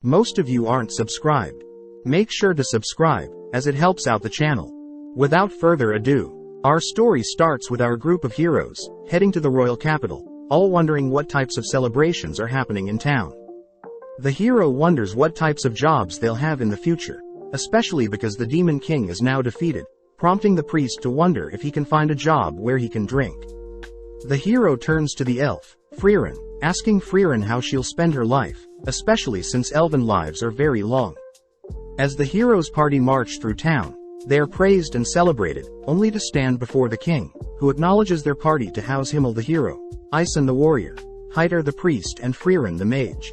Most of you aren't subscribed. Make sure to subscribe, as it helps out the channel. Without further ado, our story starts with our group of heroes, heading to the royal capital, all wondering what types of celebrations are happening in town. The hero wonders what types of jobs they'll have in the future, especially because the Demon King is now defeated, prompting the priest to wonder if he can find a job where he can drink. The hero turns to the elf, Frieren, asking Frieren how she'll spend her life, especially since elven lives are very long. As the hero's party march through town, they are praised and celebrated, only to stand before the king, who acknowledges their party to house Himmel the hero, Isen the warrior, Heider the priest and Frieren the mage.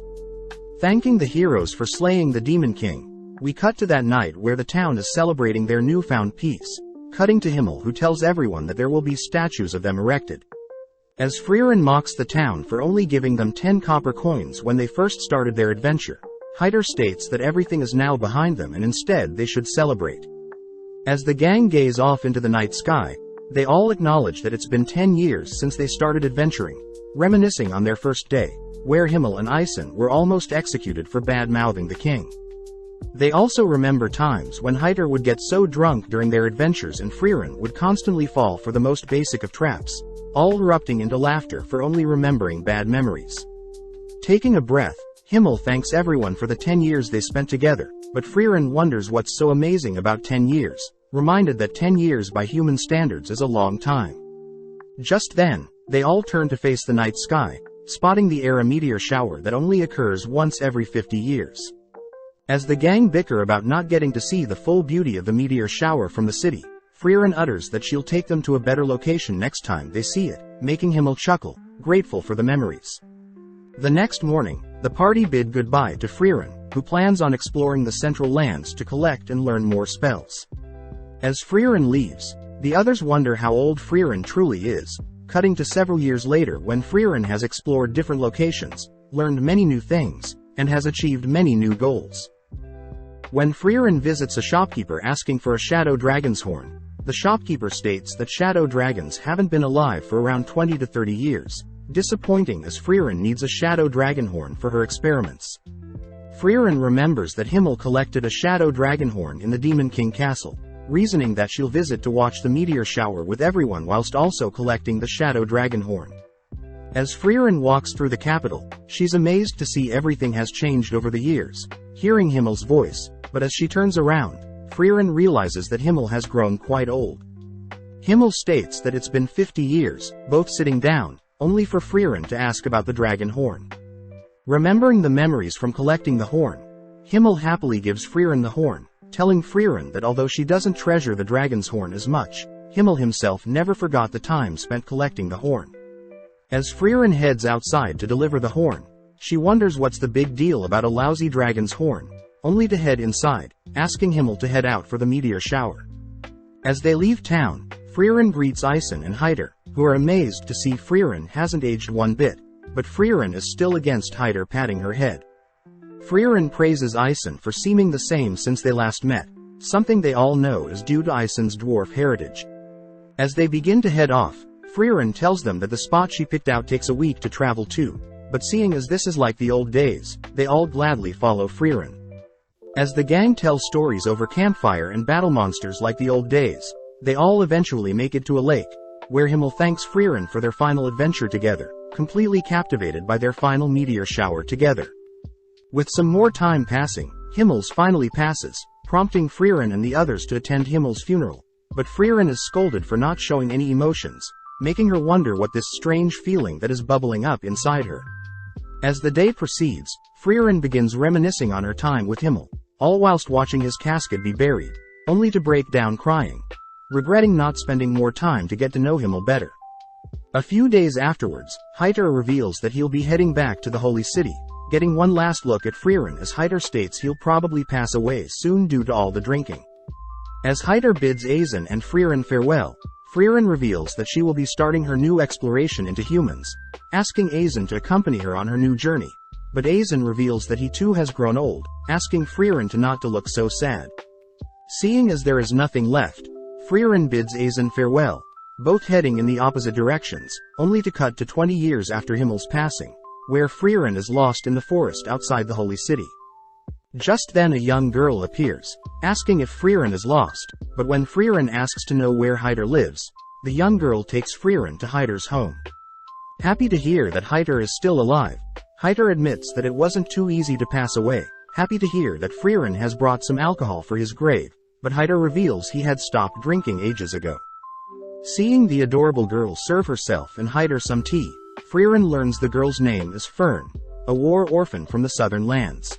Thanking the heroes for slaying the Demon King, we cut to that night where the town is celebrating their newfound peace, cutting to Himmel, who tells everyone that there will be statues of them erected. As Frieren mocks the town for only giving them 10 copper coins when they first started their adventure, Heider states that everything is now behind them and instead they should celebrate. As the gang gaze off into the night sky, they all acknowledge that it's been 10 years since they started adventuring, reminiscing on their first day, where Himmel and Isen were almost executed for bad-mouthing the king. They also remember times when Heider would get so drunk during their adventures and Frieren would constantly fall for the most basic of traps, all erupting into laughter for only remembering bad memories. Taking a breath, Himmel thanks everyone for the 10 years they spent together, but Frieren wonders what's so amazing about 10 years, reminded that 10 years by human standards is a long time. Just then, they all turn to face the night sky, spotting the air a meteor shower that only occurs once every 50 years. As the gang bicker about not getting to see the full beauty of the meteor shower from the city, Frieren utters that she'll take them to a better location next time they see it, making Himmel chuckle, grateful for the memories. The next morning, the party bid goodbye to Frieren, who plans on exploring the central lands to collect and learn more spells. As Frieren leaves, the others wonder how old Frieren truly is, cutting to several years later when Frieren has explored different locations, learned many new things, and has achieved many new goals. When Frieren visits a shopkeeper asking for a shadow dragon's horn, the shopkeeper states that shadow dragons haven't been alive for around 20 to 30 years, disappointing as Frieren needs a shadow dragon horn for her experiments. Frieren remembers that Himmel collected a shadow dragon horn in the Demon King castle, reasoning that she'll visit to watch the meteor shower with everyone whilst also collecting the shadow dragon horn. As Frieren walks through the capital, she's amazed to see everything has changed over the years, hearing Himmel's voice, but as she turns around, Frieren realizes that Himmel has grown quite old. Himmel states that it's been 50 years, both sitting down, only for Frieren to ask about the dragon horn. Remembering the memories from collecting the horn, Himmel happily gives Frieren the horn, telling Frieren that although she doesn't treasure the dragon's horn as much, Himmel himself never forgot the time spent collecting the horn. As Frieren heads outside to deliver the horn, she wonders what's the big deal about a lousy dragon's horn, only to head inside, asking Himmel to head out for the meteor shower. As they leave town, Frieren greets Isen and Heider, who are amazed to see Frieren hasn't aged one bit, but Frieren is still against Heider patting her head. Frieren praises Isen for seeming the same since they last met, something they all know is due to Isen's dwarf heritage. As they begin to head off, Frieren tells them that the spot she picked out takes a week to travel to, but seeing as this is like the old days, they all gladly follow Frieren. As the gang tells stories over campfire and battle monsters like the old days, they all eventually make it to a lake, where Himmel thanks Frieren for their final adventure together, completely captivated by their final meteor shower together. With some more time passing, Himmel's finally passes, prompting Frieren and the others to attend Himmel's funeral, but Frieren is scolded for not showing any emotions, making her wonder what this strange feeling that is bubbling up inside her. As the day proceeds, Frieren begins reminiscing on her time with Himmel, all whilst watching his casket be buried, only to break down crying, regretting not spending more time to get to know Himmel better. A few days afterwards, Heider reveals that he'll be heading back to the Holy City, getting one last look at Frieren as Heider states he'll probably pass away soon due to all the drinking. As Heider bids Isen and Frieren farewell, Frieren reveals that she will be starting her new exploration into humans, asking Isen to accompany her on her new journey, but Isen reveals that he too has grown old, asking Frieren to not to look so sad. Seeing as there is nothing left, Frieren bids Isen farewell, both heading in the opposite directions, only to cut to 20 years after Himmel's passing, where Frieren is lost in the forest outside the Holy City. Just then a young girl appears, asking if Frieren is lost, but when Frieren asks to know where Heider lives, the young girl takes Frieren to Heider's home. Happy to hear that Heider is still alive, Heider admits that it wasn't too easy to pass away, happy to hear that Frieren has brought some alcohol for his grave, but Heider reveals he had stopped drinking ages ago. Seeing the adorable girl serve herself and Heider some tea, Frieren learns the girl's name is Fern, a war orphan from the southern lands.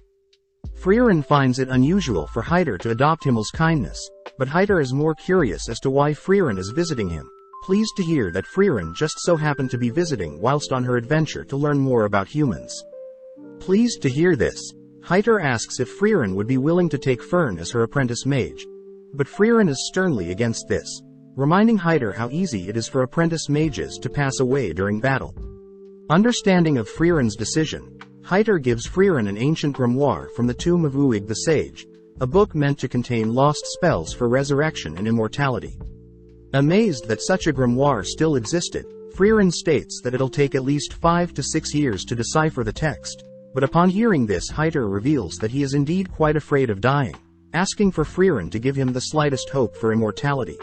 Frieren finds it unusual for Heider to adopt Himmel's kindness, but Heider is more curious as to why Frieren is visiting him, pleased to hear that Frieren just so happened to be visiting whilst on her adventure to learn more about humans. Pleased to hear this, Heider asks if Frieren would be willing to take Fern as her apprentice mage, but Frieren is sternly against this, reminding Heider how easy it is for apprentice mages to pass away during battle. Understanding of Frieren's decision, Heider gives Frieren an ancient grimoire from the tomb of Uig the Sage, a book meant to contain lost spells for resurrection and immortality. Amazed that such a grimoire still existed, Frieren states that it'll take at least 5 to 6 years to decipher the text, but upon hearing this Heider reveals that he is indeed quite afraid of dying, asking for Frieren to give him the slightest hope for immortality.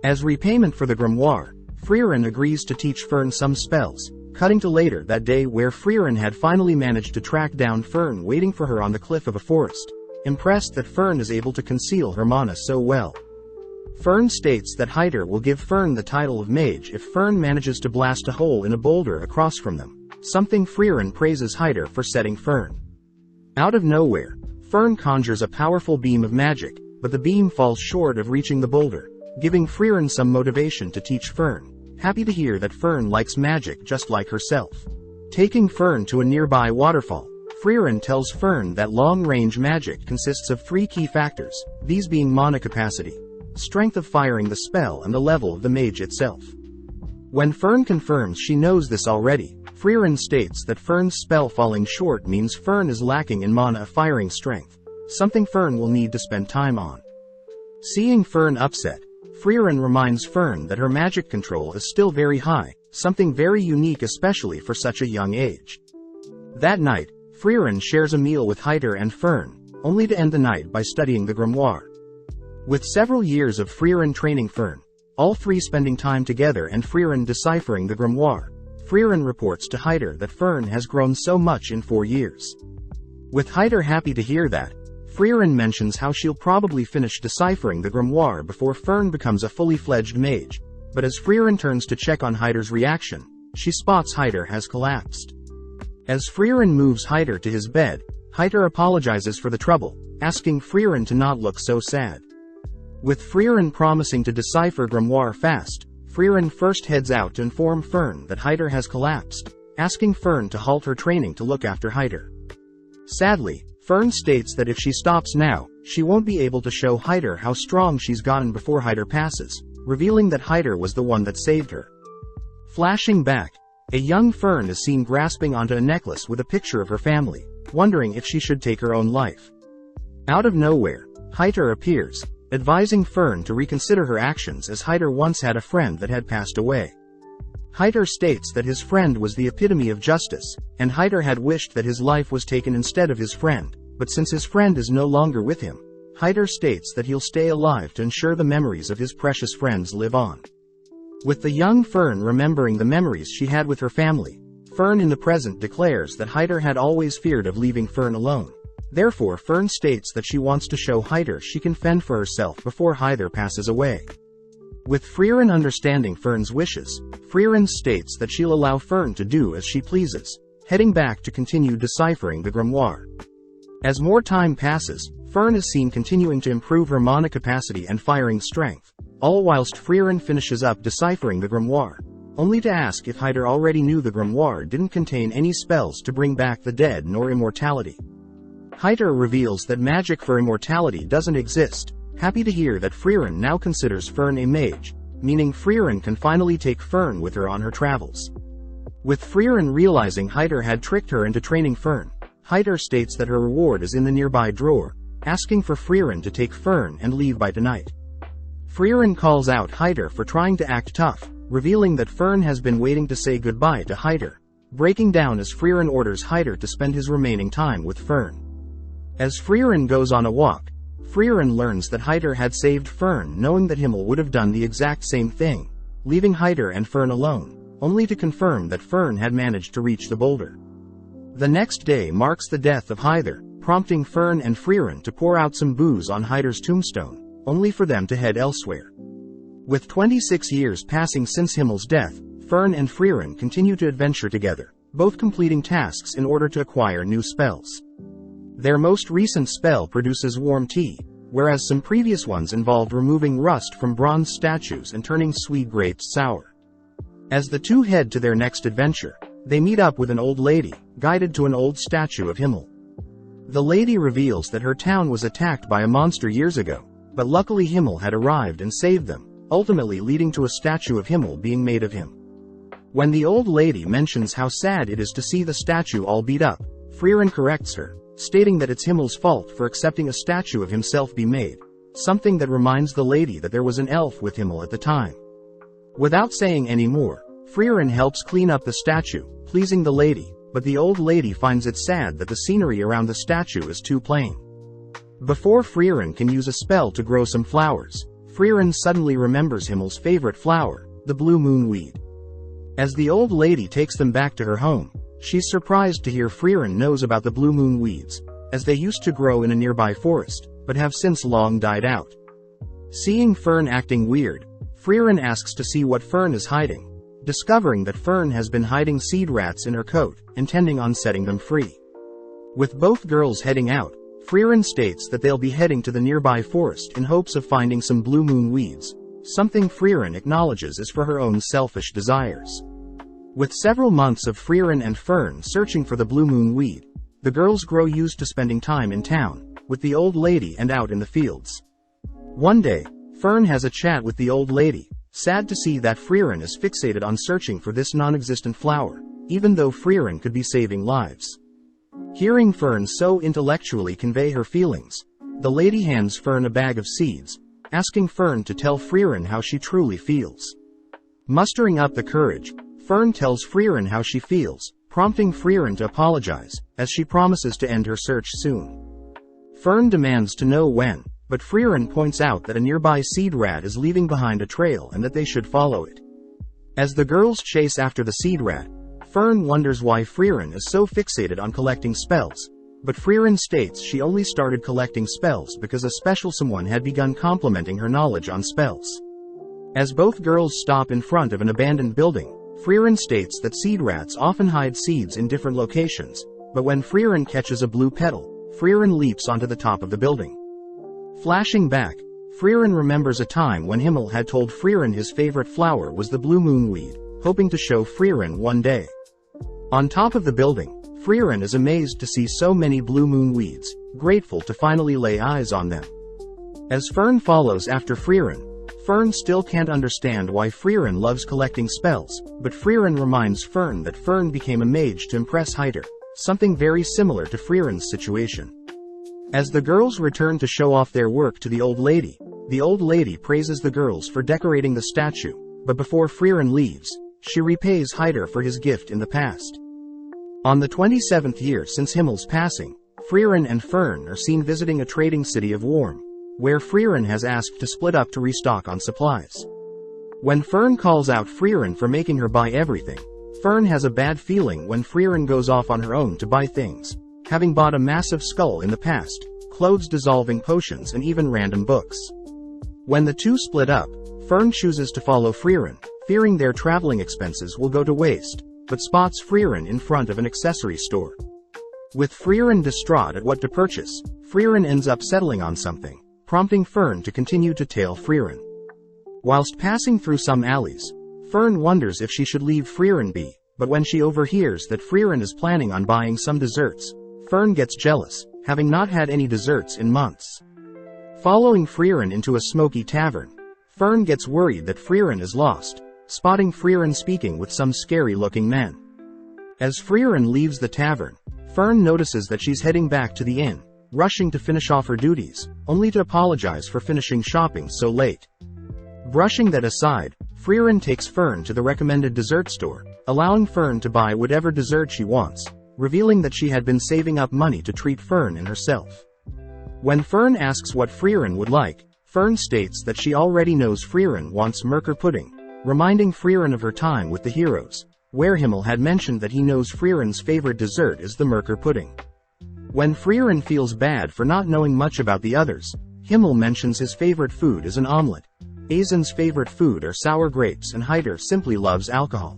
As repayment for the grimoire, Frieren agrees to teach Fern some spells, cutting to later that day where Frieren had finally managed to track down Fern waiting for her on the cliff of a forest, impressed that Fern is able to conceal her mana so well. Fern states that Heider will give Fern the title of mage if Fern manages to blast a hole in a boulder across from them, something Frieren praises Heider for setting Fern. Out of nowhere, Fern conjures a powerful beam of magic, but the beam falls short of reaching the boulder, giving Frieren some motivation to teach Fern, happy to hear that Fern likes magic just like herself. Taking Fern to a nearby waterfall, Frieren tells Fern that long-range magic consists of 3 key factors, these being mana capacity, strength of firing the spell and the level of the mage itself. When Fern confirms she knows this already, Frieren states that Fern's spell falling short means Fern is lacking in mana firing strength, something Fern will need to spend time on. Seeing Fern upset, Frieren reminds Fern that her magic control is still very high, something very unique especially for such a young age. That night, Frieren shares a meal with Heider and Fern, only to end the night by studying the grimoire. With several years of Frieren training Fern, all 3 spending time together and Frieren deciphering the grimoire, Frieren reports to Heider that Fern has grown so much in 4 years. With Heider happy to hear that, Frieren mentions how she'll probably finish deciphering the grimoire before Fern becomes a fully fledged mage, but as Frieren turns to check on Heider's reaction, she spots Heider has collapsed. As Frieren moves Heider to his bed, Heider apologizes for the trouble, asking Frieren to not look so sad. With Frieren promising to decipher grimoire fast, Frieren first heads out to inform Fern that Heider has collapsed, asking Fern to halt her training to look after Heider. Sadly, Fern states that if she stops now, she won't be able to show Heider how strong she's gotten before Heider passes, revealing that Heider was the one that saved her. Flashing back, a young Fern is seen grasping onto a necklace with a picture of her family, wondering if she should take her own life. Out of nowhere, Heider appears, advising Fern to reconsider her actions as Heider once had a friend that had passed away. Heider states that his friend was the epitome of justice, and Heider had wished that his life was taken instead of his friend, but since his friend is no longer with him, Heider states that he'll stay alive to ensure the memories of his precious friends live on. With the young Fern remembering the memories she had with her family, Fern in the present declares that Heider had always feared of leaving Fern alone. Therefore Fern states that she wants to show Heider she can fend for herself before Heider passes away. With Frieren understanding Fern's wishes, Frieren states that she'll allow Fern to do as she pleases, heading back to continue deciphering the grimoire. As more time passes, Fern is seen continuing to improve her mana capacity and firing strength, all whilst Frieren finishes up deciphering the grimoire, only to ask if Heider already knew the grimoire didn't contain any spells to bring back the dead nor immortality. Heider reveals that magic for immortality doesn't exist, happy to hear that Frieren now considers Fern a mage, meaning Frieren can finally take Fern with her on her travels. With Frieren realizing Heider had tricked her into training Fern, Heider states that her reward is in the nearby drawer, asking for Frieren to take Fern and leave by tonight. Frieren calls out Heider for trying to act tough, revealing that Fern has been waiting to say goodbye to Heider, breaking down as Frieren orders Heider to spend his remaining time with Fern. As Frieren goes on a walk, Frieren learns that Heider had saved Fern, knowing that Himmel would have done the exact same thing, leaving Heider and Fern alone, only to confirm that Fern had managed to reach the boulder. The next day marks the death of Heider, prompting Fern and Frieren to pour out some booze on Heider's tombstone, only for them to head elsewhere. With 26 years passing since Himmel's death, Fern and Frieren continue to adventure together, both completing tasks in order to acquire new spells. Their most recent spell produces warm tea, whereas some previous ones involved removing rust from bronze statues and turning sweet grapes sour. As the two head to their next adventure, they meet up with an old lady, guided to an old statue of Himmel. The lady reveals that her town was attacked by a monster years ago, but luckily Himmel had arrived and saved them, ultimately leading to a statue of Himmel being made of him. When the old lady mentions how sad it is to see the statue all beat up, Frieren corrects her, stating that it's Himmel's fault for accepting a statue of himself be made, something that reminds the lady that there was an elf with Himmel at the time. Without saying any more, Frieren helps clean up the statue, pleasing the lady, but the old lady finds it sad that the scenery around the statue is too plain. Before Frieren can use a spell to grow some flowers, Frieren suddenly remembers Himmel's favorite flower, the blue moon weed. As the old lady takes them back to her home, she's surprised to hear Frieren knows about the blue moon weeds, as they used to grow in a nearby forest, but have since long died out. Seeing Fern acting weird, Frieren asks to see what Fern is hiding, discovering that Fern has been hiding seed rats in her coat, intending on setting them free. With both girls heading out, Frieren states that they'll be heading to the nearby forest in hopes of finding some blue moon weeds, something Frieren acknowledges is for her own selfish desires. With several months of Frieren and Fern searching for the blue moon weed, the girls grow used to spending time in town, with the old lady and out in the fields. One day, Fern has a chat with the old lady, sad to see that Frieren is fixated on searching for this non-existent flower, even though Frieren could be saving lives. Hearing Fern so intellectually convey her feelings, the lady hands Fern a bag of seeds, asking Fern to tell Frieren how she truly feels. Mustering up the courage, Fern tells Frieren how she feels, prompting Frieren to apologize, as she promises to end her search soon. Fern demands to know when, but Frieren points out that a nearby seed rat is leaving behind a trail and that they should follow it. As the girls chase after the seed rat, Fern wonders why Frieren is so fixated on collecting spells, but Frieren states she only started collecting spells because a special someone had begun complimenting her knowledge on spells. As both girls stop in front of an abandoned building, Frieren states that seed rats often hide seeds in different locations, but when Frieren catches a blue petal, Frieren leaps onto the top of the building. Flashing back, Frieren remembers a time when Himmel had told Frieren his favorite flower was the blue moon weed, hoping to show Frieren one day. On top of the building, Frieren is amazed to see so many blue moon weeds, grateful to finally lay eyes on them. As Fern follows after Frieren, Fern still can't understand why Frieren loves collecting spells, but Frieren reminds Fern that Fern became a mage to impress Heider, something very similar to Frieren's situation. As the girls return to show off their work to the old lady praises the girls for decorating the statue, but before Frieren leaves, she repays Heider for his gift in the past. On the 27th year since Himmel's passing, Frieren and Fern are seen visiting a trading city of Worm, where Frieren has asked to split up to restock on supplies. When Fern calls out Frieren for making her buy everything, Fern has a bad feeling when Frieren goes off on her own to buy things, having bought a massive skull in the past, clothes dissolving potions and even random books. When the two split up, Fern chooses to follow Frieren, fearing their traveling expenses will go to waste, but spots Frieren in front of an accessory store. With Frieren distraught at what to purchase, Frieren ends up settling on something, prompting Fern to continue to tail Frieren. Whilst passing through some alleys, Fern wonders if she should leave Frieren be, but when she overhears that Frieren is planning on buying some desserts, Fern gets jealous, having not had any desserts in months. Following Frieren into a smoky tavern, Fern gets worried that Frieren is lost, spotting Frieren speaking with some scary-looking men. As Frieren leaves the tavern, Fern notices that she's heading back to the inn, rushing to finish off her duties, only to apologize for finishing shopping so late. Brushing that aside, Frieren takes Fern to the recommended dessert store, allowing Fern to buy whatever dessert she wants, revealing that she had been saving up money to treat Fern and herself. When Fern asks what Frieren would like, Fern states that she already knows Frieren wants Merker pudding, reminding Frieren of her time with the heroes, where Himmel had mentioned that he knows Frieren's favorite dessert is the Merker pudding. When Frieren feels bad for not knowing much about the others, Himmel mentions his favorite food is an omelette. Aizen's favorite food are sour grapes and Heider simply loves alcohol.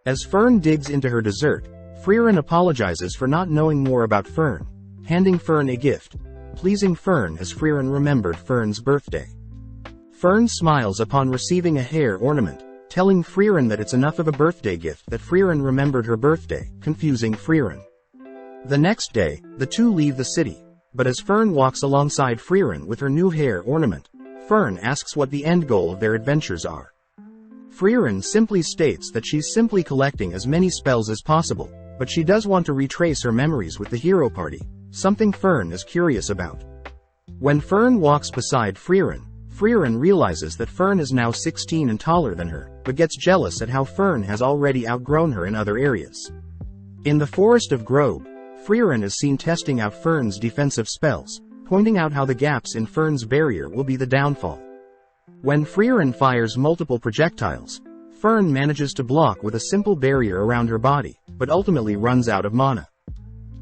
As Fern digs into her dessert, Frieren apologizes for not knowing more about Fern, handing Fern a gift, pleasing Fern as Frieren remembered Fern's birthday. Fern smiles upon receiving a hair ornament, telling Frieren that it's enough of a birthday gift that Frieren remembered her birthday, confusing Frieren. The next day, the two leave the city, but as Fern walks alongside Frieren with her new hair ornament, Fern asks what the end goal of their adventures are. Frieren simply states that she's simply collecting as many spells as possible, but she does want to retrace her memories with the hero party, something Fern is curious about. When Fern walks beside Frieren, Frieren realizes that Fern is now 16 and taller than her, but gets jealous at how Fern has already outgrown her in other areas. In the forest of Grobe, Frieren is seen testing out Fern's defensive spells, pointing out how the gaps in Fern's barrier will be the downfall. When Frieren fires multiple projectiles, Fern manages to block with a simple barrier around her body, but ultimately runs out of mana.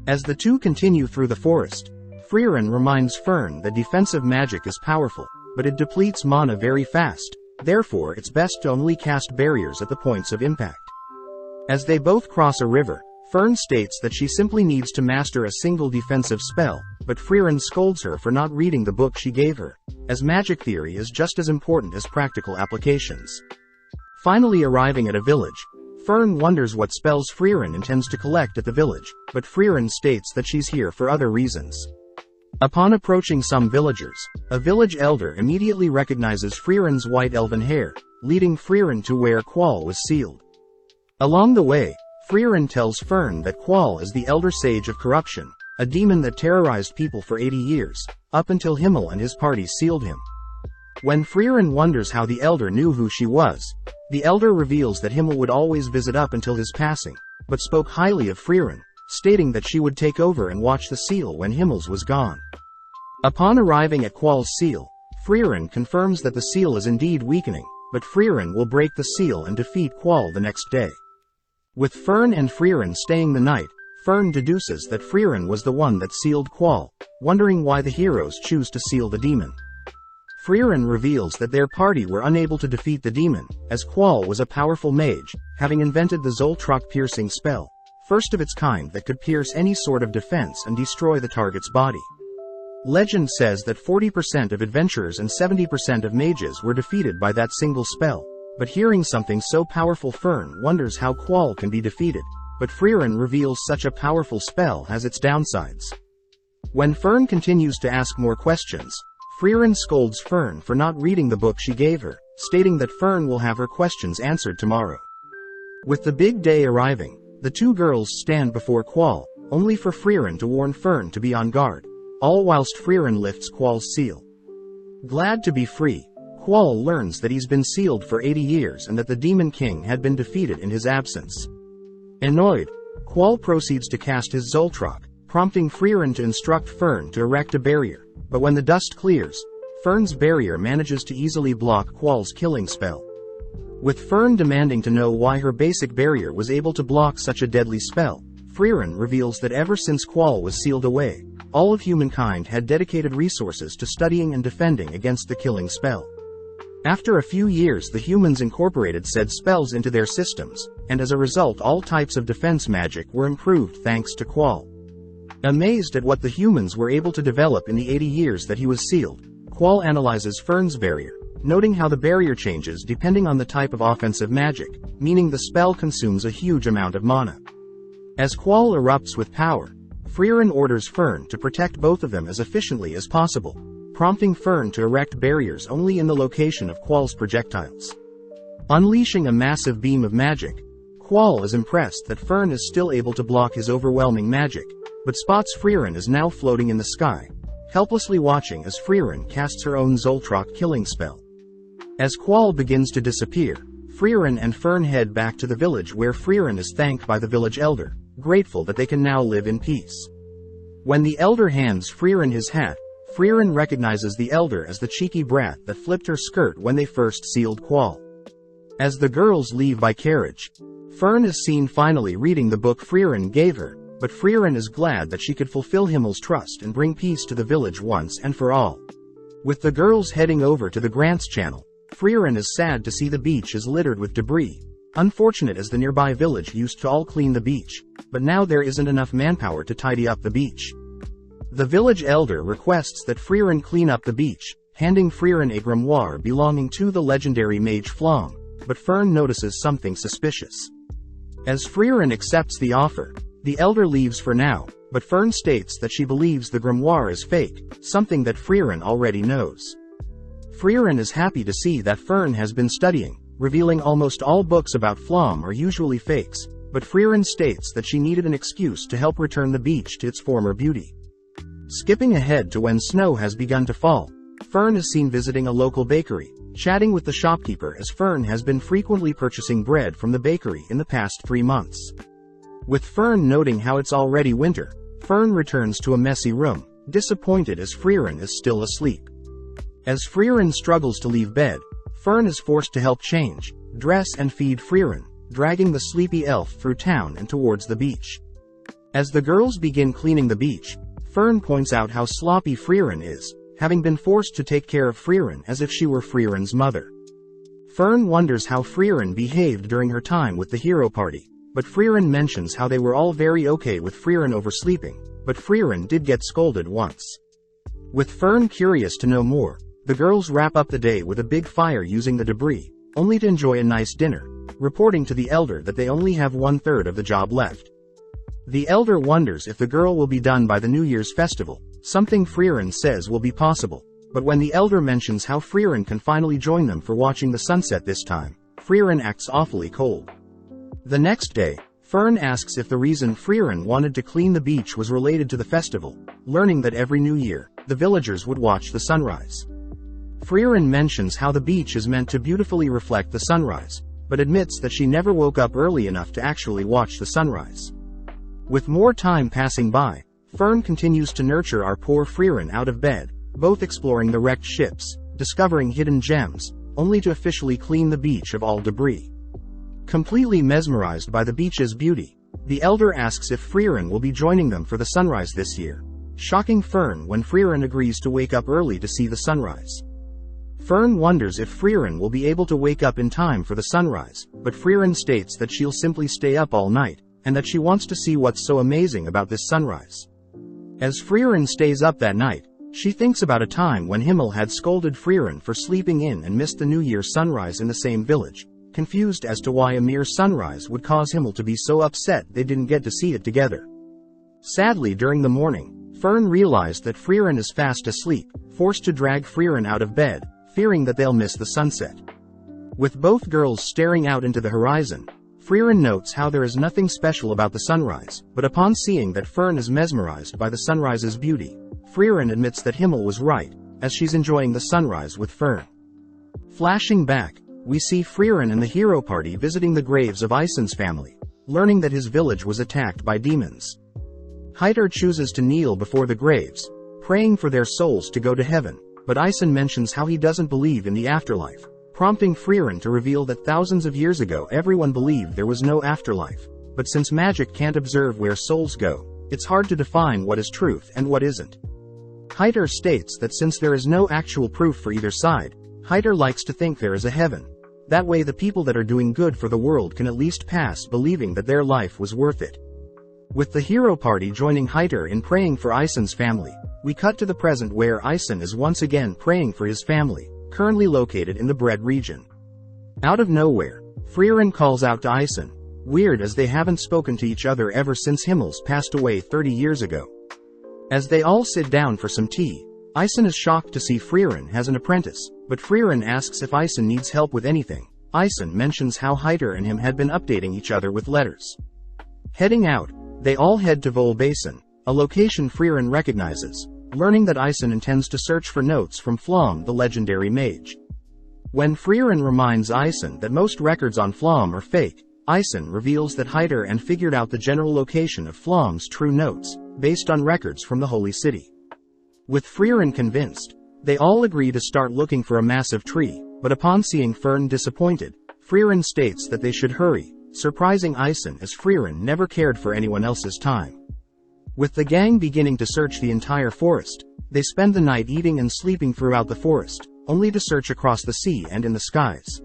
As the two continue through the forest, Frieren reminds Fern that defensive magic is powerful, but it depletes mana very fast, therefore it's best to only cast barriers at the points of impact. As they both cross a river, Fern states that she simply needs to master a single defensive spell, but Frieren scolds her for not reading the book she gave her, as magic theory is just as important as practical applications. Finally arriving at a village, Fern wonders what spells Frieren intends to collect at the village, but Frieren states that she's here for other reasons. Upon approaching some villagers, a village elder immediately recognizes Frieren's white elven hair, leading Frieren to where Qual was sealed. Along the way, Frieren tells Fern that Qual is the Elder Sage of Corruption, a demon that terrorized people for 80 years, up until Himmel and his party sealed him. When Frieren wonders how the Elder knew who she was, the Elder reveals that Himmel would always visit up until his passing, but spoke highly of Frieren, stating that she would take over and watch the seal when Himmel's was gone. Upon arriving at Qual's seal, Frieren confirms that the seal is indeed weakening, but Frieren will break the seal and defeat Qual the next day. With Fern and Frieren staying the night, Fern deduces that Frieren was the one that sealed Qual, wondering why the heroes choose to seal the demon. Frieren reveals that their party were unable to defeat the demon, as Qual was a powerful mage, having invented the Zoltrak piercing spell, first of its kind that could pierce any sort of defense and destroy the target's body. Legend says that 40% of adventurers and 70% of mages were defeated by that single spell, but hearing something so powerful, Fern wonders how Qual can be defeated, but Frieren reveals such a powerful spell has its downsides. When Fern continues to ask more questions, Frieren scolds Fern for not reading the book she gave her, stating that Fern will have her questions answered tomorrow. With the big day arriving, the two girls stand before Qual, only for Frieren to warn Fern to be on guard, all whilst Frieren lifts Qual's seal. Glad to be free, Qual learns that he's been sealed for 80 years and that the Demon King had been defeated in his absence. Annoyed, Qual proceeds to cast his Zoltrak, prompting Frieren to instruct Fern to erect a barrier, but when the dust clears, Fern's barrier manages to easily block Qual's killing spell. With Fern demanding to know why her basic barrier was able to block such a deadly spell, Frieren reveals that ever since Qual was sealed away, all of humankind had dedicated resources to studying and defending against the killing spell. After a few years, the humans incorporated said spells into their systems, and as a result all types of defense magic were improved thanks to Qual. Amazed at what the humans were able to develop in the 80 years that he was sealed, Qual analyzes Fern's barrier, noting how the barrier changes depending on the type of offensive magic, meaning the spell consumes a huge amount of mana. As Qual erupts with power, Frieren orders Fern to protect both of them as efficiently as possible, prompting Fern to erect barriers only in the location of Qual's projectiles. Unleashing a massive beam of magic, Qual is impressed that Fern is still able to block his overwhelming magic, but spots Frieren is now floating in the sky, helplessly watching as Frieren casts her own Zoltrak killing spell. As Qual begins to disappear, Frieren and Fern head back to the village where Frieren is thanked by the village elder, grateful that they can now live in peace. When the elder hands Frieren his hat, Frieren recognizes the elder as the cheeky brat that flipped her skirt when they first sealed Qual. As the girls leave by carriage, Fern is seen finally reading the book Frieren gave her, but Frieren is glad that she could fulfill Himmel's trust and bring peace to the village once and for all. With the girls heading over to the Grants Channel, Frieren is sad to see the beach is littered with debris. Unfortunate, as the nearby village used to all clean the beach, but now there isn't enough manpower to tidy up the beach. The village elder requests that Frieren clean up the beach, handing Frieren a grimoire belonging to the legendary mage Flom, but Fern notices something suspicious. As Frieren accepts the offer, the elder leaves for now, but Fern states that she believes the grimoire is fake, something that Frieren already knows. Frieren is happy to see that Fern has been studying, revealing almost all books about Flom are usually fakes, but Frieren states that she needed an excuse to help return the beach to its former beauty. Skipping ahead to when snow has begun to fall, Fern is seen visiting a local bakery, chatting with the shopkeeper as Fern has been frequently purchasing bread from the bakery in the past 3 months. With Fern noting how it's already winter, Fern returns to a messy room, disappointed as Frieren is still asleep. As Frieren struggles to leave bed, Fern is forced to help change, dress and feed Frieren, dragging the sleepy elf through town and towards the beach. As the girls begin cleaning the beach, Fern points out how sloppy Frieren is, having been forced to take care of Frieren as if she were Frieren's mother. Fern wonders how Frieren behaved during her time with the hero party, but Frieren mentions how they were all very okay with Frieren oversleeping, but Frieren did get scolded once. With Fern curious to know more, the girls wrap up the day with a big fire using the debris, only to enjoy a nice dinner, reporting to the elder that they only have 1/3 of the job left. The elder wonders if the girl will be done by the New Year's festival, something Frieren says will be possible, but when the elder mentions how Frieren can finally join them for watching the sunset this time, Frieren acts awfully cold. The next day, Fern asks if the reason Frieren wanted to clean the beach was related to the festival, learning that every New Year, the villagers would watch the sunrise. Frieren mentions how the beach is meant to beautifully reflect the sunrise, but admits that she never woke up early enough to actually watch the sunrise. With more time passing by, Fern continues to nurture our poor Frieren out of bed, both exploring the wrecked ships, discovering hidden gems, only to officially clean the beach of all debris. Completely mesmerized by the beach's beauty, the elder asks if Frieren will be joining them for the sunrise this year, shocking Fern when Frieren agrees to wake up early to see the sunrise. Fern wonders if Frieren will be able to wake up in time for the sunrise, but Frieren states that she'll simply stay up all night, and that she wants to see what's so amazing about this sunrise. As Frieren stays up that night, she thinks about a time when Himmel had scolded Frieren for sleeping in and missed the New Year's sunrise in the same village, confused as to why a mere sunrise would cause Himmel to be so upset they didn't get to see it together. Sadly, during the morning, Fern realized that Frieren is fast asleep, forced to drag Frieren out of bed, fearing that they'll miss the sunset. With both girls staring out into the horizon, Frieren notes how there is nothing special about the sunrise, but upon seeing that Fern is mesmerized by the sunrise's beauty, Frieren admits that Himmel was right, as she's enjoying the sunrise with Fern. Flashing back, we see Frieren and the hero party visiting the graves of Eisen's family, learning that his village was attacked by demons. Heiter chooses to kneel before the graves, praying for their souls to go to heaven, but Eisen mentions how he doesn't believe in the afterlife, prompting Frieren to reveal that thousands of years ago everyone believed there was no afterlife, but since magic can't observe where souls go, it's hard to define what is truth and what isn't. Heiter states that since there is no actual proof for either side, Heiter likes to think there is a heaven. That way the people that are doing good for the world can at least pass believing that their life was worth it. With the hero party joining Heiter in praying for Eisen's family, we cut to the present where Eisen is once again praying for his family, currently located in the Bread region. Out of nowhere, Frieren calls out to Eisen, weird as they haven't spoken to each other ever since Himmels passed away 30 years ago. As they all sit down for some tea, Eisen is shocked to see Frieren has an apprentice, but Frieren asks if Eisen needs help with anything. Eisen mentions how Heiter and him had been updating each other with letters. Heading out, they all head to Vol Basin, a location Frieren recognizes, learning that Eisen intends to search for notes from Flom the legendary mage. When Frieren reminds Eisen that most records on Flom are fake, Ison reveals that Hyder and figured out the general location of Flom's true notes, based on records from the Holy City. With Frieren convinced, they all agree to start looking for a massive tree, but upon seeing Fern disappointed, Frieren states that they should hurry, surprising Ison as Frieren never cared for anyone else's time. With the gang beginning to search the entire forest, they spend the night eating and sleeping throughout the forest, only to search across the sea and in the skies.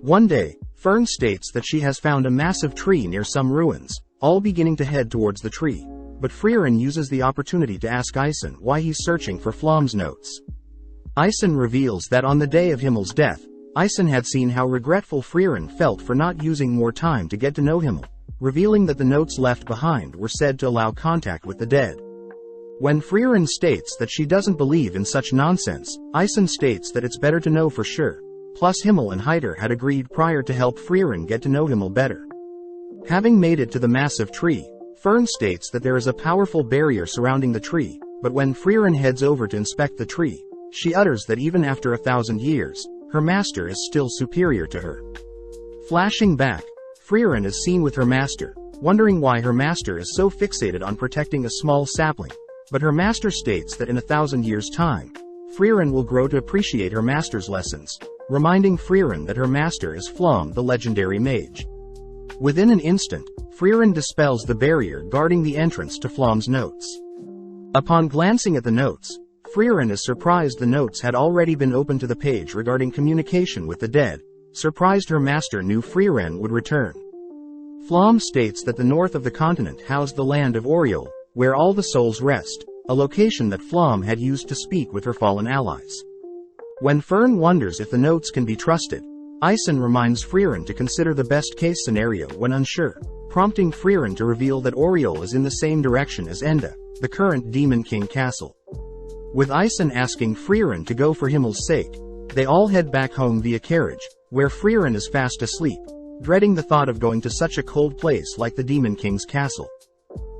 One day, Fern states that she has found a massive tree near some ruins, all beginning to head towards the tree, but Frieren uses the opportunity to ask Ison why he's searching for Flom's notes. Ison reveals that on the day of Himmel's death, Ison had seen how regretful Frieren felt for not using more time to get to know Himmel, revealing that the notes left behind were said to allow contact with the dead. When Frieren states that she doesn't believe in such nonsense, Ison states that it's better to know for sure. Plus Himmel and Hyder had agreed prior to help Frieren get to know Himmel better. Having made it to the massive tree, Fern states that there is a powerful barrier surrounding the tree, but when Frieren heads over to inspect the tree, she utters that even after 1,000 years, her master is still superior to her. Flashing back, Frieren is seen with her master, wondering why her master is so fixated on protecting a small sapling, but her master states that in 1,000 years' time, Frieren will grow to appreciate her master's lessons, reminding Frieren that her master is Flom the legendary mage. Within an instant, Frieren dispels the barrier guarding the entrance to Flom's notes. Upon glancing at the notes, Frieren is surprised the notes had already been opened to the page regarding communication with the dead, surprised her master knew Frieren would return. Flom states that the north of the continent housed the land of Oriole, where all the souls rest, a location that Flom had used to speak with her fallen allies. When Fern wonders if the notes can be trusted, Ison reminds Frieren to consider the best-case scenario when unsure, prompting Frieren to reveal that Oriole is in the same direction as Enda, the current Demon King castle. With Ison asking Frieren to go for Himmel's sake, they all head back home via carriage, where Frieren is fast asleep, dreading the thought of going to such a cold place like the Demon King's castle.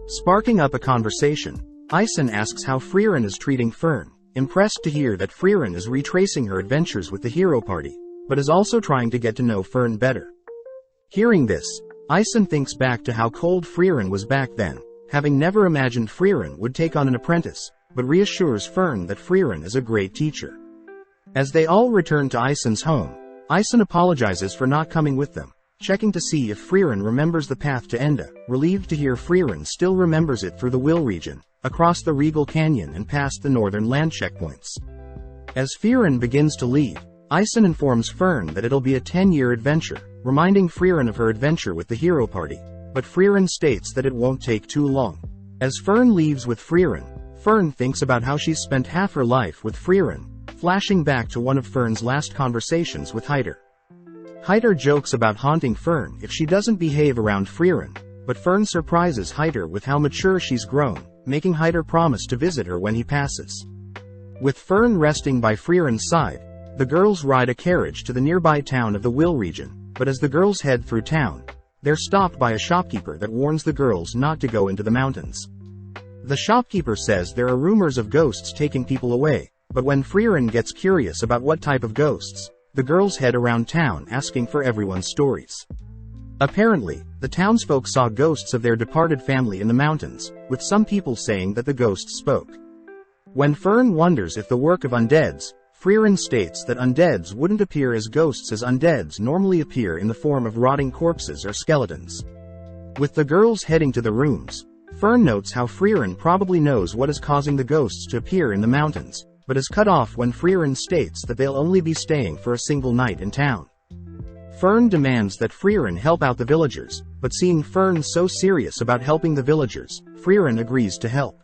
Sparking up a conversation, Ison asks how Frieren is treating Fern, impressed to hear that Frieren is retracing her adventures with the hero party, but is also trying to get to know Fern better. Hearing this, Ison thinks back to how cold Frieren was back then, having never imagined Frieren would take on an apprentice, but reassures Fern that Frieren is a great teacher. As they all return to Ison's home, Ison apologizes for not coming with them, checking to see if Frieren remembers the path to Enda, relieved to hear Frieren still remembers it through the Will region, across the Regal Canyon and past the northern land checkpoints. As Frieren begins to leave, Ison informs Fern that it'll be a 10-year adventure, reminding Frieren of her adventure with the hero party, but Frieren states that it won't take too long. As Fern leaves with Frieren, Fern thinks about how she's spent half her life with Frieren, flashing back to one of Fern's last conversations with Hyder. Hyder jokes about haunting Fern if she doesn't behave around Frieren, but Fern surprises Hyder with how mature she's grown, making Hyder promise to visit her when he passes. With Fern resting by Frieren's side, the girls ride a carriage to the nearby town of the Will region, but as the girls head through town, they're stopped by a shopkeeper that warns the girls not to go into the mountains. The shopkeeper says there are rumors of ghosts taking people away, but when Frieren gets curious about what type of ghosts, the girls head around town asking for everyone's stories. Apparently, the townsfolk saw ghosts of their departed family in the mountains, with some people saying that the ghosts spoke. When Fern wonders if the work of undeads, Frieren states that undeads wouldn't appear as ghosts as undeads normally appear in the form of rotting corpses or skeletons. With the girls heading to the rooms, Fern notes how Frieren probably knows what is causing the ghosts to appear in the mountains, but is cut off when Frieren states that they'll only be staying for a single night in town. Fern demands that Frieren help out the villagers, but seeing Fern so serious about helping the villagers, Frieren agrees to help.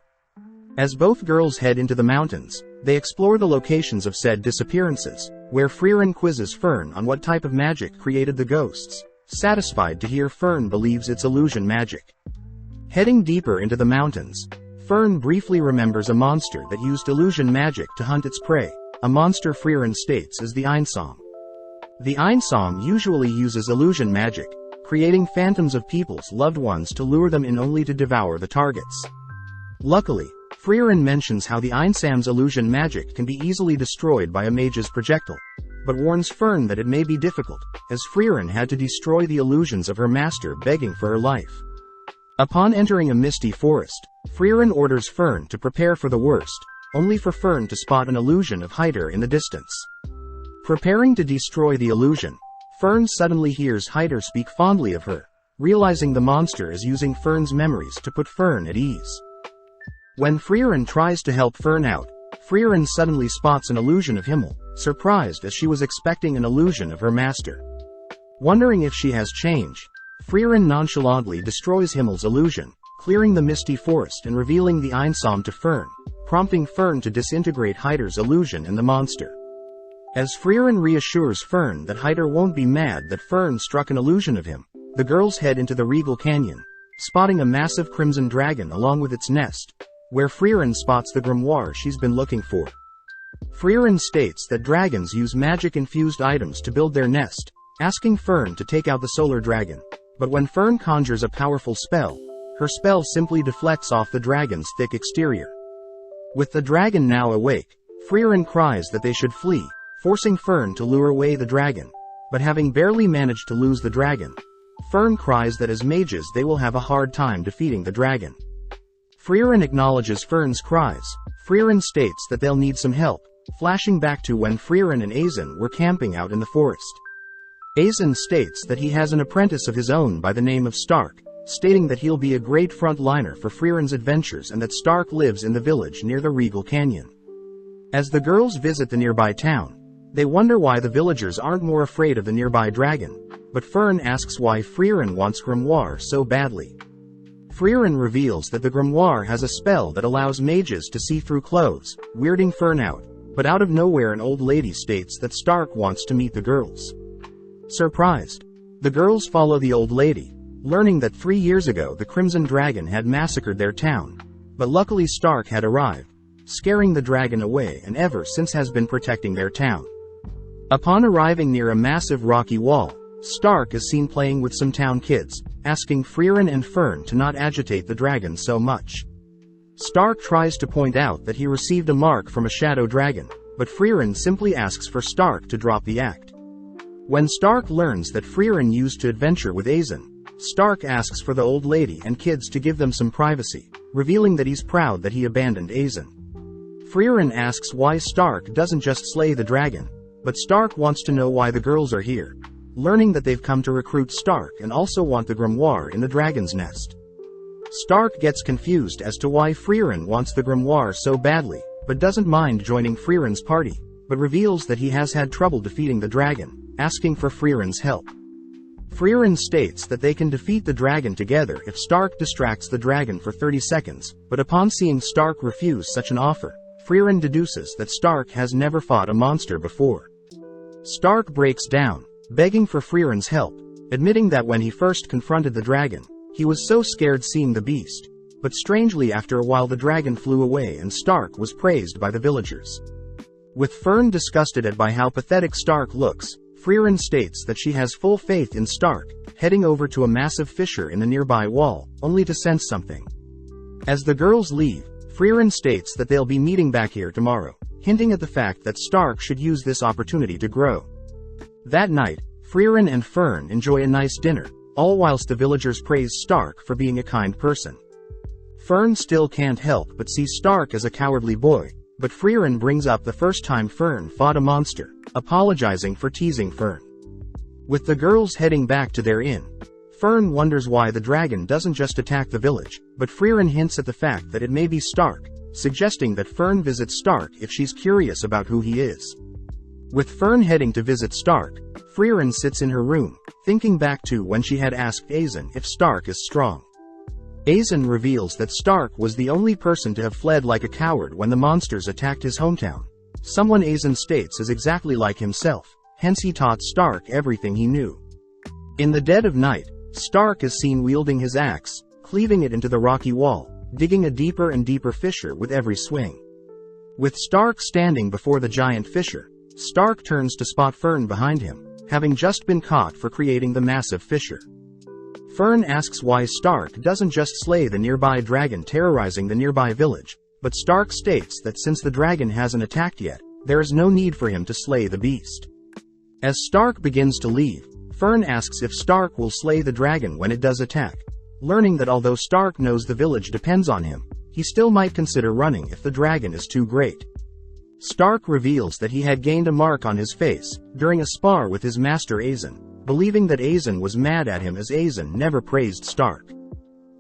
As both girls head into the mountains, they explore the locations of said disappearances, where Frieren quizzes Fern on what type of magic created the ghosts, satisfied to hear Fern believes it's illusion magic. Heading deeper into the mountains, Fern briefly remembers a monster that used illusion magic to hunt its prey, a monster Frieren states is the AnimeSummaries. The AnimeSummaries usually uses illusion magic, creating phantoms of people's loved ones to lure them in only to devour the targets. Luckily, Frieren mentions how the AnimeSummaries illusion magic can be easily destroyed by a mage's projectile, but warns Frieren that it may be difficult, as Frieren had to destroy the illusions of her master begging for her life. Upon entering a misty forest, Frieren orders Frieren to prepare for the worst, only for Frieren to spot an illusion of Hyder in the distance. Preparing to destroy the illusion, Frieren suddenly hears Hyder speak fondly of her, realizing the monster is using Frieren's memories to put Frieren at ease. When Frieren tries to help Frieren out, Frieren suddenly spots an illusion of Himmel, surprised as she was expecting an illusion of her master. Wondering if she has changed, Frieren nonchalantly destroys Himmel's illusion, clearing the misty forest and revealing the Einsam to Frieren, prompting Frieren to disintegrate Hyder's illusion and the monster. As Frieren reassures Frieren that Hyder won't be mad that Frieren struck an illusion of him, the girls head into the Regal Canyon, spotting a massive crimson dragon along with its nest, where Frieren spots the grimoire she's been looking for. Frieren states that dragons use magic-infused items to build their nest, asking Frieren to take out the solar dragon, but when Frieren conjures a powerful spell, her spell simply deflects off the dragon's thick exterior. With the dragon now awake, Frieren cries that they should flee, forcing Frieren to lure away the dragon, but having barely managed to lose the dragon, Frieren cries that as mages they will have a hard time defeating the dragon. Frieren acknowledges Frieren's cries. Frieren states that they'll need some help, flashing back to when Frieren and Aizen were camping out in the forest. Aizen states that he has an apprentice of his own by the name of Stark, stating that he'll be a great frontliner for Frieren's adventures and that Stark lives in the village near the Regal Canyon. As the girls visit the nearby town, they wonder why the villagers aren't more afraid of the nearby dragon, but Frieren asks why Frieren wants grimoire so badly. Frieren reveals that the grimoire has a spell that allows mages to see through clothes, weirding Frieren out, but out of nowhere an old lady states that Stark wants to meet the girls. Surprised, the girls follow the old lady, learning that 3 years ago the Crimson Dragon had massacred their town, but luckily Stark had arrived, scaring the dragon away and ever since has been protecting their town. Upon arriving near a massive rocky wall, Stark is seen playing with some town kids, asking Frieren and Frieren to not agitate the dragon so much. Stark tries to point out that he received a mark from a shadow dragon, but Frieren simply asks for Stark to drop the act. When Stark learns that Frieren used to adventure with Aizen, Stark asks for the old lady and kids to give them some privacy, revealing that he's proud that he abandoned Aizen. Frieren asks why Stark doesn't just slay the dragon, but Stark wants to know why the girls are here, learning that they've come to recruit Stark and also want the grimoire in the dragon's nest. Stark gets confused as to why Frieren wants the grimoire so badly, but doesn't mind joining Frieren's party, but reveals that he has had trouble defeating the dragon, asking for Frieren's help. Frieren states that they can defeat the dragon together if Stark distracts the dragon for 30 seconds, but upon seeing Stark refuse such an offer, Frieren deduces that Stark has never fought a monster before. Stark breaks down, begging for Frieren's help, admitting that when he first confronted the dragon, he was so scared seeing the beast, but strangely after a while the dragon flew away and Stark was praised by the villagers. With Frieren disgusted by how pathetic Stark looks, Frieren states that she has full faith in Stark, heading over to a massive fissure in the nearby wall, only to sense something. As the girls leave, Frieren states that they'll be meeting back here tomorrow, hinting at the fact that Stark should use this opportunity to grow. That night, Frieren and Frieren enjoy a nice dinner, all whilst the villagers praise Stark for being a kind person. Frieren still can't help but see Stark as a cowardly boy, but Frieren brings up the first time Frieren fought a monster, apologizing for teasing Frieren. With the girls heading back to their inn, Frieren wonders why the dragon doesn't just attack the village, but Frieren hints at the fact that it may be Stark, suggesting that Frieren visits Stark if she's curious about who he is. With Frieren heading to visit Stark, Frieren sits in her room, thinking back to when she had asked Aizen if Stark is strong. Aizen reveals that Stark was the only person to have fled like a coward when the monsters attacked his hometown, someone Aizen states is exactly like himself, hence he taught Stark everything he knew. In the dead of night, Stark is seen wielding his axe, cleaving it into the rocky wall, digging a deeper and deeper fissure with every swing. With Stark standing before the giant fissure, Stark turns to spot Frieren behind him, having just been caught for creating the massive fissure. Frieren asks why Stark doesn't just slay the nearby dragon terrorizing the nearby village, but Stark states that since the dragon hasn't attacked yet, there is no need for him to slay the beast. As Stark begins to leave, Fern asks if Stark will slay the dragon when it does attack. Learning that although Stark knows the village depends on him, he still might consider running if the dragon is too great. Stark reveals that he had gained a mark on his face during a spar with his master Azen, believing that Azen was mad at him as Azen never praised Stark.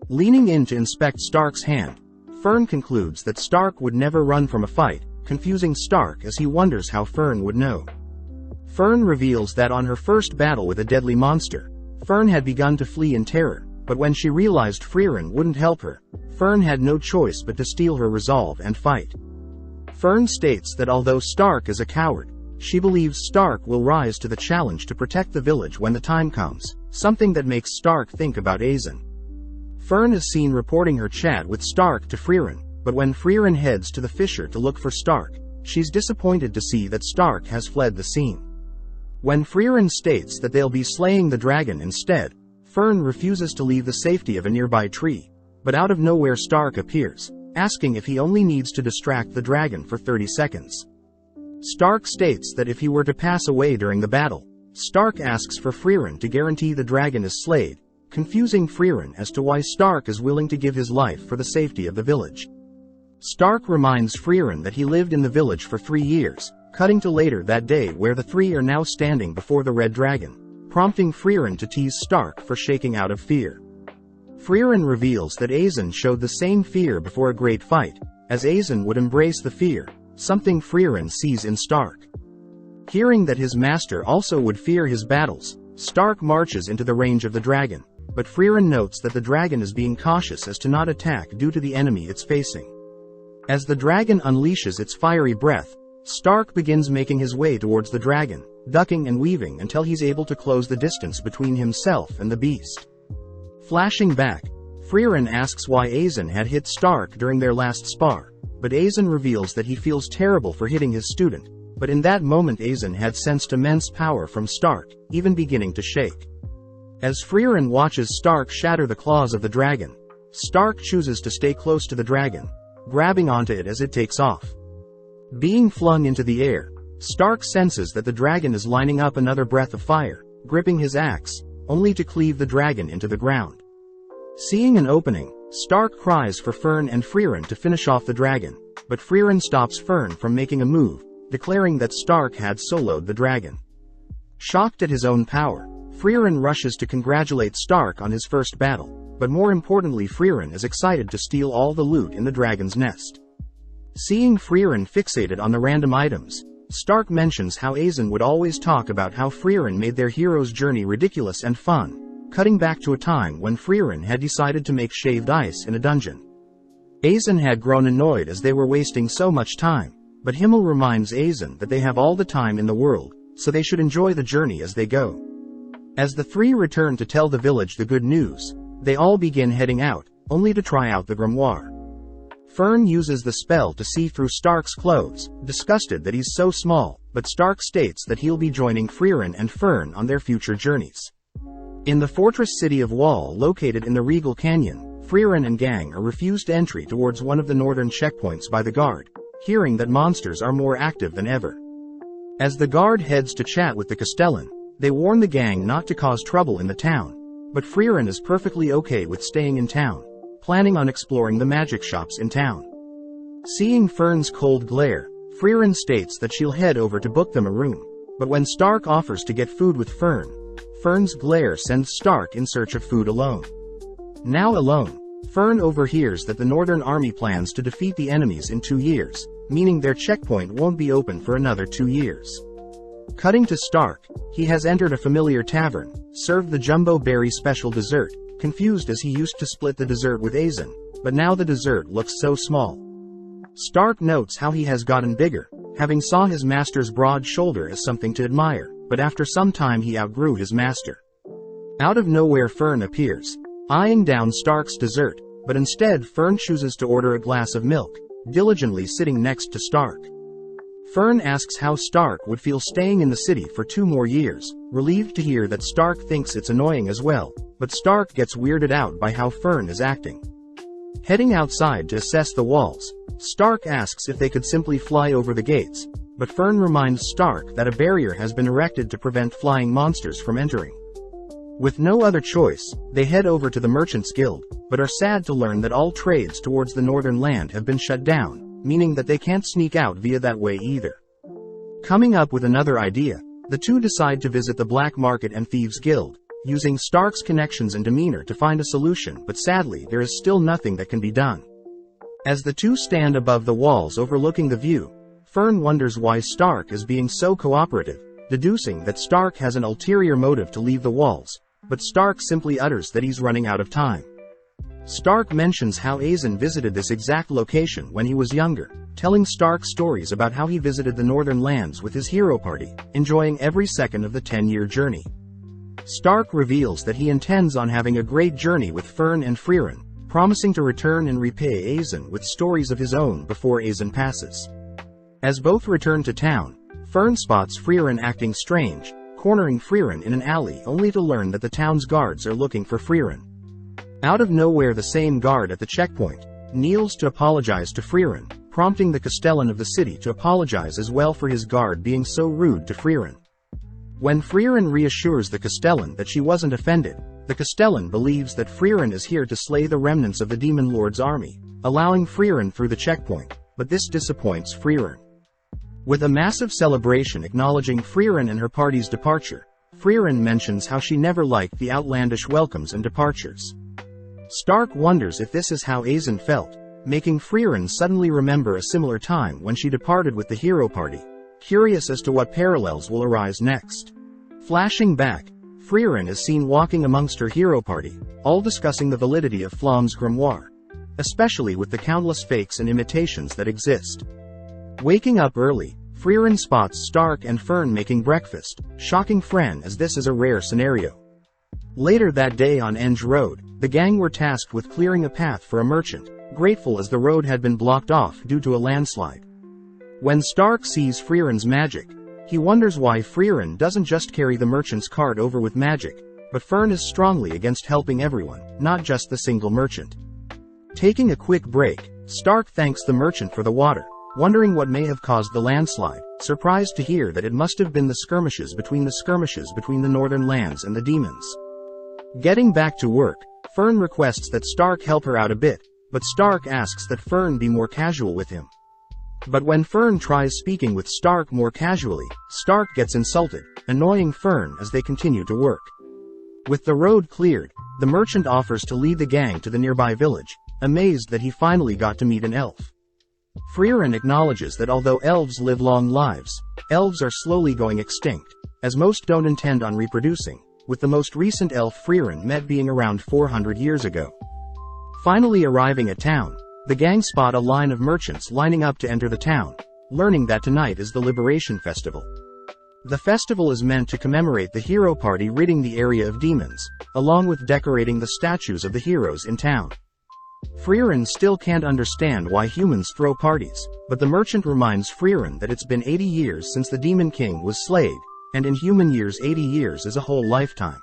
Leaning in to inspect Stark's hand, Fern concludes that Stark would never run from a fight, confusing Stark as he wonders how Fern would know. Fern reveals that on her first battle with a deadly monster, Fern had begun to flee in terror, but when she realized Frieren wouldn't help her, Fern had no choice but to steel her resolve and fight. Fern states that although Stark is a coward, she believes Stark will rise to the challenge to protect the village when the time comes, something that makes Stark think about Azen. Fern is seen reporting her chat with Stark to Frieren, but when Frieren heads to the fissure to look for Stark, she's disappointed to see that Stark has fled the scene. When Frieren states that they'll be slaying the dragon instead, Fern refuses to leave the safety of a nearby tree, but out of nowhere Stark appears, asking if he only needs to distract the dragon for 30 seconds. Stark states that if he were to pass away during the battle, Stark asks for Frieren to guarantee the dragon is slayed, confusing Frieren as to why Stark is willing to give his life for the safety of the village. Stark reminds Frieren that he lived in the village for 3 years, cutting to later that day where the three are now standing before the red dragon, prompting Frieren to tease Stark for shaking out of fear. Frieren reveals that Azen showed the same fear before a great fight, as Azen would embrace the fear, something Frieren sees in Stark. Hearing that his master also would fear his battles, Stark marches into the range of the dragon, but Frieren notes that the dragon is being cautious as to not attack due to the enemy it's facing. As the dragon unleashes its fiery breath, Stark begins making his way towards the dragon, ducking and weaving until he's able to close the distance between himself and the beast. Flashing back, Frieren asks why Azen had hit Stark during their last spar, but Azen reveals that he feels terrible for hitting his student, but in that moment Azen had sensed immense power from Stark, even beginning to shake. As Frieren watches Stark shatter the claws of the dragon, Stark chooses to stay close to the dragon, grabbing onto it as it takes off. Being flung into the air, Stark senses that the dragon is lining up another breath of fire, gripping his axe, only to cleave the dragon into the ground. Seeing an opening, Stark cries for Fern and Frieren to finish off the dragon, but Frieren stops Fern from making a move, declaring that Stark had soloed the dragon. Shocked at his own power, Frieren rushes to congratulate Stark on his first battle, but more importantly Frieren is excited to steal all the loot in the dragon's nest. Seeing Frieren fixated on the random items, Stark mentions how Azen would always talk about how Frieren made their hero's journey ridiculous and fun, cutting back to a time when Frieren had decided to make shaved ice in a dungeon. Azen had grown annoyed as they were wasting so much time, but Himmel reminds Azen that they have all the time in the world, so they should enjoy the journey as they go. As the three return to tell the village the good news, they all begin heading out, only to try out the grimoire. Fern uses the spell to see through Stark's clothes, disgusted that he's so small, but Stark states that he'll be joining Frieren and Fern on their future journeys. In the fortress city of Wall located in the Regal Canyon, Frieren and gang are refused entry towards one of the northern checkpoints by the guard, hearing that monsters are more active than ever. As the guard heads to chat with the Castellan, they warn the gang not to cause trouble in the town, but Frieren is perfectly okay with staying in town, planning on exploring the magic shops in town. Seeing Fern's cold glare, Frieren states that she'll head over to book them a room, but when Stark offers to get food with Fern's glare sends Stark in search of food alone. Now alone, Fern overhears that the Northern Army plans to defeat the enemies in 2 years, meaning their checkpoint won't be open for another 2 years. Cutting to Stark, he has entered a familiar tavern, served the Jumbo Berry special dessert, confused as he used to split the dessert with Azen, but now the dessert looks so small. Stark notes how he has gotten bigger, having saw his master's broad shoulder as something to admire, but after some time he outgrew his master. Out of nowhere Fern appears, eyeing down Stark's dessert, but instead Fern chooses to order a glass of milk, diligently sitting next to Stark. Fern asks how Stark would feel staying in the city for 2 more years, relieved to hear that Stark thinks it's annoying as well, but Stark gets weirded out by how Fern is acting. Heading outside to assess the walls, Stark asks if they could simply fly over the gates, but Fern reminds Stark that a barrier has been erected to prevent flying monsters from entering. With no other choice, they head over to the Merchants Guild, but are sad to learn that all trades towards the northern land have been shut down, meaning that they can't sneak out via that way either. Coming up with another idea, the two decide to visit the Black Market and Thieves Guild, using Stark's connections and demeanor to find a solution, but sadly there is still nothing that can be done. As the two stand above the walls overlooking the view, Fern wonders why Stark is being so cooperative, deducing that Stark has an ulterior motive to leave the walls, but Stark simply utters that he's running out of time. Stark mentions how Aizen visited this exact location when he was younger, telling Stark stories about how he visited the northern lands with his hero party, enjoying every second of the 10-year journey. Stark reveals that he intends on having a great journey with Fern and Frieren, promising to return and repay Aizen with stories of his own before Aizen passes. As both return to town, Fern spots Frieren acting strange, cornering Frieren in an alley only to learn that the town's guards are looking for Frieren. Out of nowhere, the same guard at the checkpoint kneels to apologize to Frieren, prompting the Castellan of the city to apologize as well for his guard being so rude to Frieren. When Frieren reassures the Castellan that she wasn't offended, the Castellan believes that Frieren is here to slay the remnants of the Demon Lord's army, allowing Frieren through the checkpoint, but this disappoints Frieren. With a massive celebration acknowledging Frieren and her party's departure, Frieren mentions how she never liked the outlandish welcomes and departures. Stark wonders if this is how Aizen felt, making Frieren suddenly remember a similar time when she departed with the hero party, curious as to what parallels will arise next. Flashing back, Frieren is seen walking amongst her hero party, all discussing the validity of Flamm's grimoire, especially with the countless fakes and imitations that exist. Waking up early, Frieren spots Stark and Fern making breakfast, shocking Frieren as this is a rare scenario. Later that day on Enge Road, the gang were tasked with clearing a path for a merchant, grateful as the road had been blocked off due to a landslide. When Stark sees Frieren's magic, he wonders why Frieren doesn't just carry the merchant's cart over with magic, but Fern is strongly against helping everyone, not just the single merchant. Taking a quick break, Stark thanks the merchant for the water, wondering what may have caused the landslide, surprised to hear that it must have been the skirmishes between the northern lands and the demons. Getting back to work, Fern requests that Stark help her out a bit, but Stark asks that Fern be more casual with him. But when Fern tries speaking with Stark more casually, Stark gets insulted, annoying Fern as they continue to work. With the road cleared, the merchant offers to lead the gang to the nearby village, amazed that he finally got to meet an elf. Frieren acknowledges that although elves live long lives, elves are slowly going extinct, as most don't intend on reproducing, with the most recent elf Frieren met being around 400 years ago. Finally arriving at town, the gang spot a line of merchants lining up to enter the town, learning that tonight is the Liberation Festival. The festival is meant to commemorate the hero party ridding the area of demons, along with decorating the statues of the heroes in town. Frieren still can't understand why humans throw parties, but the merchant reminds Frieren that it's been 80 years since the Demon King was slayed, and in human years 80 years is a whole lifetime.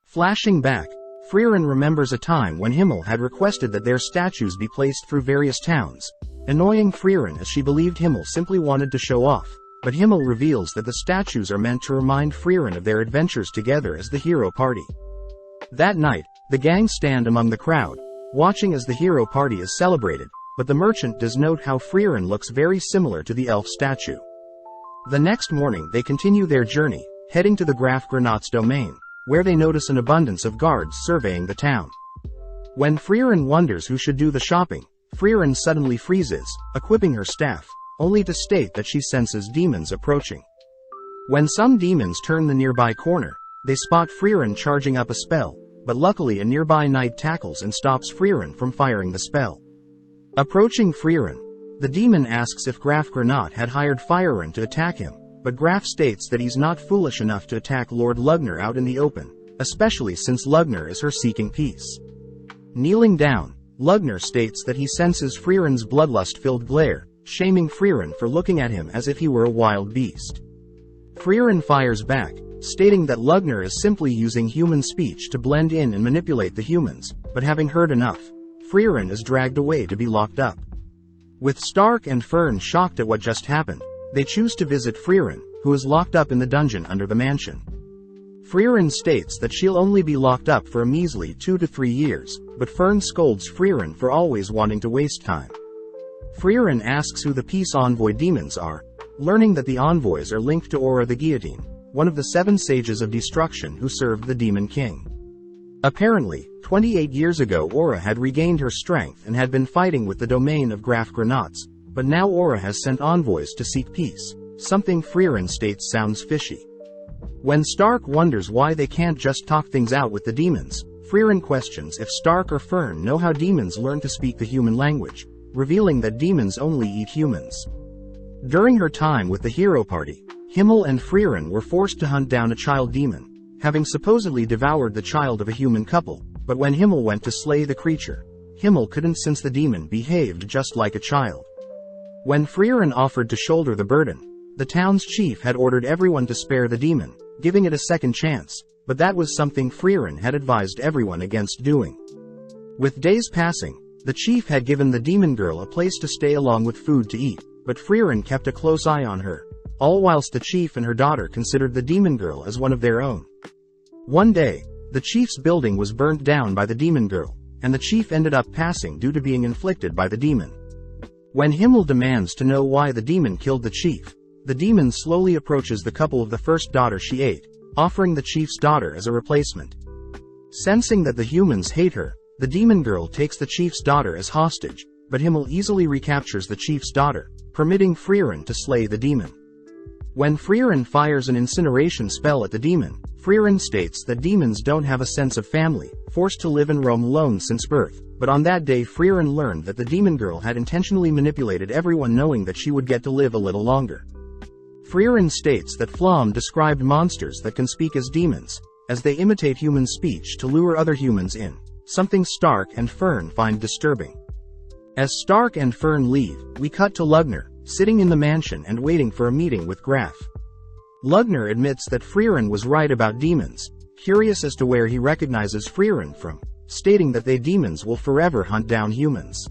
Flashing back, Frieren remembers a time when Himmel had requested that their statues be placed through various towns, annoying Frieren as she believed Himmel simply wanted to show off, but Himmel reveals that the statues are meant to remind Frieren of their adventures together as the hero party. That night, the gang stand among the crowd, watching as the hero party is celebrated, but the merchant does note how Frieren looks very similar to the elf statue. The next morning they continue their journey, heading to the Graf Granat's domain, where they notice an abundance of guards surveying the town. When Frieren wonders who should do the shopping, Frieren suddenly freezes, equipping her staff, only to state that she senses demons approaching. When some demons turn the nearby corner, they spot Frieren charging up a spell, but luckily a nearby knight tackles and stops Frieren from firing the spell. Approaching Frieren, the demon asks if Graf Granat had hired Frieren to attack him, but Graf states that he's not foolish enough to attack Lord Lugner out in the open, especially since Lugner is her seeking peace. Kneeling down, Lugner states that he senses Frieren's bloodlust-filled glare, shaming Frieren for looking at him as if he were a wild beast. Frieren fires back, stating that Lugner is simply using human speech to blend in and manipulate the humans, but having heard enough, Frieren is dragged away to be locked up. With Stark and Fern shocked at what just happened, They choose to visit Frieren, who is locked up in the dungeon under the mansion. Frieren states that she'll only be locked up for a measly 2 to 3 years, but Fern scolds Frieren for always wanting to waste time. Frieren asks who the peace envoy demons are, learning that the envoys are linked to Aura the Guillotine, one of the 7 sages of destruction who served the Demon King. Apparently, 28 years ago Aura had regained her strength and had been fighting with the domain of Graf Granats, but now Aura has sent envoys to seek peace, something Frieren states sounds fishy. When Stark wonders why they can't just talk things out with the demons, Frieren questions if Stark or Fern know how demons learn to speak the human language, revealing that demons only eat humans. During her time with the hero party, Himmel and Frieren were forced to hunt down a child demon, having supposedly devoured the child of a human couple, but when Himmel went to slay the creature, Himmel couldn't since the demon behaved just like a child. When Frieren offered to shoulder the burden, the town's chief had ordered everyone to spare the demon, giving it a second chance, but that was something Frieren had advised everyone against doing. With days passing, the chief had given the demon girl a place to stay along with food to eat, but Frieren kept a close eye on her, all whilst the chief and her daughter considered the demon girl as one of their own. One day, the chief's building was burnt down by the demon girl, and the chief ended up passing due to being inflicted by the demon. When Himmel demands to know why the demon killed the chief, the demon slowly approaches the couple of the first daughter she ate, offering the chief's daughter as a replacement. Sensing that the humans hate her, the demon girl takes the chief's daughter as hostage, but Himmel easily recaptures the chief's daughter, permitting Frieren to slay the demon. When Frieren fires an incineration spell at the demon, Frieren states that demons don't have a sense of family, forced to live and roam alone since birth, but on that day Frieren learned that the demon girl had intentionally manipulated everyone knowing that she would get to live a little longer. Frieren states that Flom described monsters that can speak as demons, as they imitate human speech to lure other humans in, something Stark and Fern find disturbing. As Stark and Fern leave, we cut to Lugner, sitting in the mansion and waiting for a meeting with Graf. Lugner admits that Frieren was right about demons, curious as to where he recognizes Frieren from, stating that they demons will forever hunt down humans.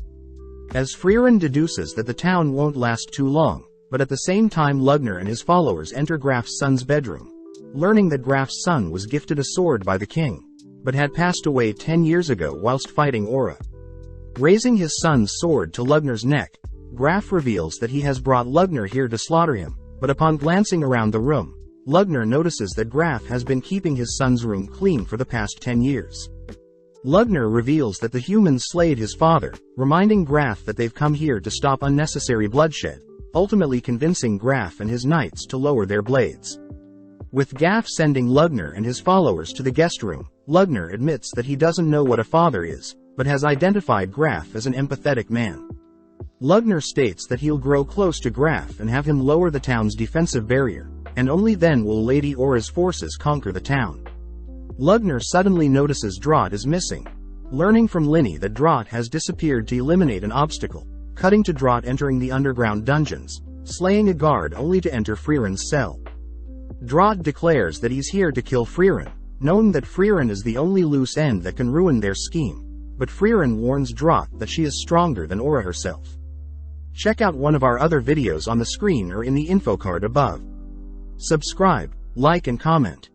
As Frieren deduces that the town won't last too long, but at the same time Lugner and his followers enter Graf's son's bedroom, learning that Graf's son was gifted a sword by the king, but had passed away 10 years ago whilst fighting Aura. Raising his son's sword to Lugner's neck, Graf reveals that he has brought Lugner here to slaughter him, but upon glancing around the room, Lugner notices that Graf has been keeping his son's room clean for the past 10 years. Lugner reveals that the humans slayed his father, reminding Graf that they've come here to stop unnecessary bloodshed, ultimately convincing Graf and his knights to lower their blades. With Graf sending Lugner and his followers to the guest room, Lugner admits that he doesn't know what a father is, but has identified Graf as an empathetic man. Lugner states that he'll grow close to Graf and have him lower the town's defensive barrier, and only then will Lady Aura's forces conquer the town. Lugner suddenly notices Drott is missing, learning from Linny that Drott has disappeared to eliminate an obstacle, cutting to Drott entering the underground dungeons, slaying a guard only to enter Frieren's cell. Drott declares that he's here to kill Frieren, knowing that Frieren is the only loose end that can ruin their scheme, but Frieren warns Drott that she is stronger than Aura herself. Check out one of our other videos on the screen or in the info card above. Subscribe, like and comment.